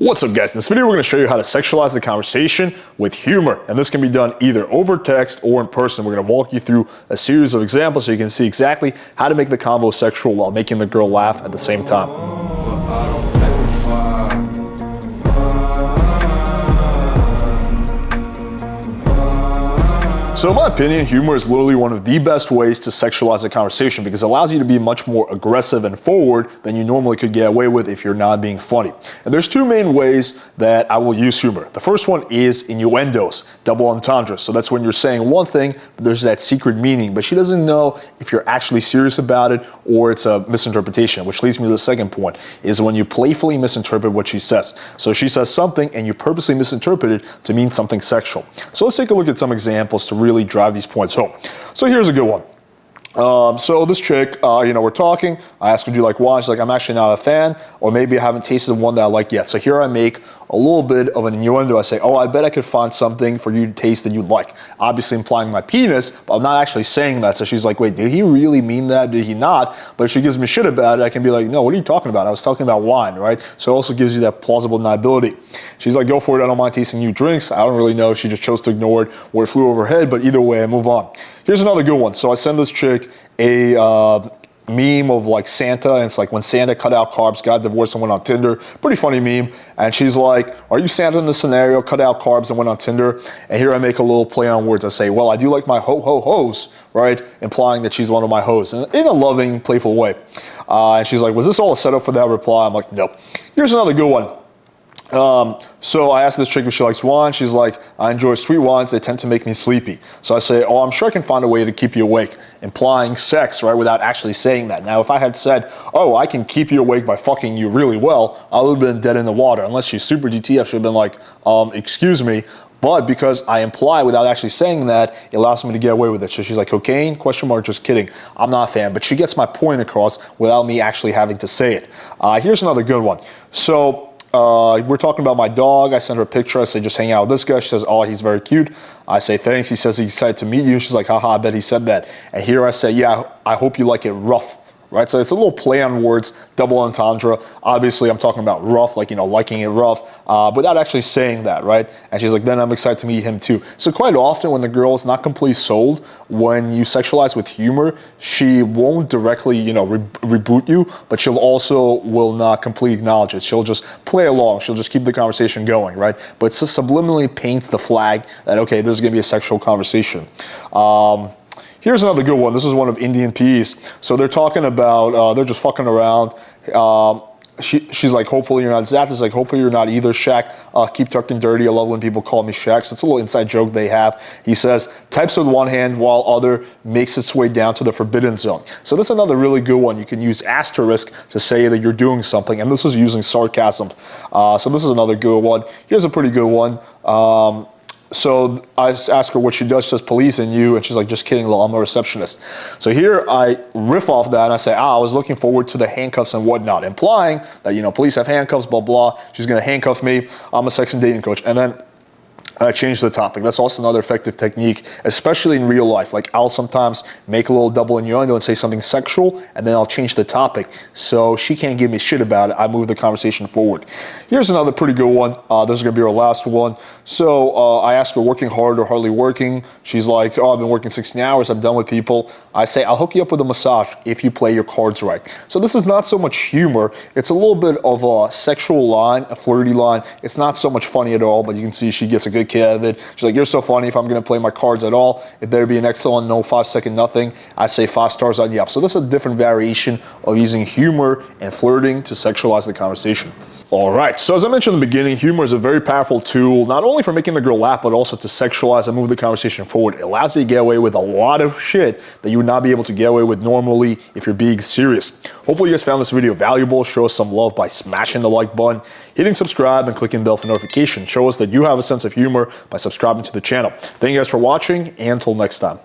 What's up guys, in this video we're going to show you how to sexualize the conversation with humor, and this can be done either over text or in person. We're going to walk you through a series of examples so you can see exactly how to make the convo sexual while making the girl laugh at the same time. So in my opinion, humor is literally one of the best ways to sexualize a conversation because it allows you to be much more aggressive and forward than you normally could get away with if you're not being funny. And there's two main ways that I will use humor. The first one is innuendos, double entendres. So that's when you're saying one thing, but there's that secret meaning, but she doesn't know if you're actually serious about it or it's a misinterpretation, which leads me to the second point, is when you playfully misinterpret what she says. So she says something and you purposely misinterpret it to mean something sexual. So let's take a look at some examples to really drive these points home. So here's a good one. So this chick, we're talking, I asked her, do you like wine? She's like, I'm actually not a fan, or maybe I haven't tasted one that I like yet. So here I make a little bit of an innuendo. I say, oh, I bet I could find something for you to taste that you like. Obviously implying my penis, but I'm not actually saying that. So she's like, wait, did he really mean that? Did he not? But if she gives me shit about it, I can be like, no, what are you talking about? I was talking about wine, right? So it also gives you that plausible deniability. She's like, go for it, I don't mind tasting new drinks. I don't really know if she just chose to ignore it or it flew over her head, but either way, I move on. Here's another good one. So I send this chick a meme of like Santa, and it's like when Santa cut out carbs, got divorced and went on Tinder. Pretty funny meme. And she's like, are you Santa in this scenario, cut out carbs and went on Tinder? And here I make a little play on words. I say, well, I do like my ho-ho-hos, right? Implying that she's one of my hoes in a loving, playful way. And she's like, was this all a setup for that reply? I'm like, no. Here's another good one. So I asked this chick if she likes wine. She's like, I enjoy sweet wines. They tend to make me sleepy. So I say, oh, I'm sure I can find a way to keep you awake, implying sex, right, without actually saying that. Now, if I had said, oh, I can keep you awake by fucking you really well, I would have been dead in the water. Unless she's super DTF, she'd have been like, excuse me. But because I imply without actually saying that, it allows me to get away with it. So she's like, cocaine? Question mark, just kidding. I'm not a fan. But she gets my point across without me actually having to say it. Here's another good one. So we're talking about my dog. I send her a picture. I say, just hang out with this guy. She says, oh, he's very cute. I say, thanks. He says he's excited to meet you. She's like, haha, I bet he said that. And here I say, yeah, I hope you like it rough. Right? So it's a little play on words, double entendre. Obviously, I'm talking about rough, like, liking it rough, without actually saying that, right? And she's like, then I'm excited to meet him too. So quite often when the girl is not completely sold, when you sexualize with humor, she won't directly, reboot you, but she'll also will not completely acknowledge it. She'll just play along. She'll just keep the conversation going, right? But it subliminally paints the flag that, okay, this is going to be a sexual conversation. Here's another good one. This is one of Indian P's. So they're talking about, they're just fucking around. She's like, hopefully you're not Zap. Is like, hopefully you're not either, Shaq. Keep tucked and dirty. I love when people call me Shaq. So it's a little inside joke they have. He says, types with one hand while other makes its way down to the forbidden zone. So this is another really good one. You can use asterisk to say that you're doing something. And this is using sarcasm. So this is another good one. Here's a pretty good one. So I ask her what she does. She says, police and you. And she's like, just kidding, I'm a receptionist. So here I riff off that and I say, I was looking forward to the handcuffs and whatnot, implying that, police have handcuffs, blah, blah. She's going to handcuff me. I'm a sex and dating coach. And then I change the topic. That's also another effective technique, especially in real life. Like I'll sometimes make a little double innuendo and say something sexual, and then I'll change the topic. So she can't give me shit about it. I move the conversation forward. Here's another pretty good one. This is going to be our last one. So I ask her, working hard or hardly working? She's like, oh, I've been working 16 hours. I'm done with people. I say, I'll hook you up with a massage if you play your cards right. So this is not so much humor. It's a little bit of a sexual line, a flirty line. It's not so much funny at all, but you can see she gets a good kick out of it. She's like, you're so funny. If I'm going to play my cards at all, it better be an excellent, no 5-second nothing. I say 5 stars on Yelp. So this is a different variation of using humor and flirting to sexualize the conversation. All right, so as I mentioned in the beginning, humor is a very powerful tool, not only for making the girl laugh, but also to sexualize and move the conversation forward. It allows you to get away with a lot of shit that you would not be able to get away with normally if you're being serious. Hopefully you guys found this video valuable. Show us some love by smashing the like button, hitting subscribe, and clicking the bell for notifications. Show us that you have a sense of humor by subscribing to the channel. Thank you guys for watching, and until next time.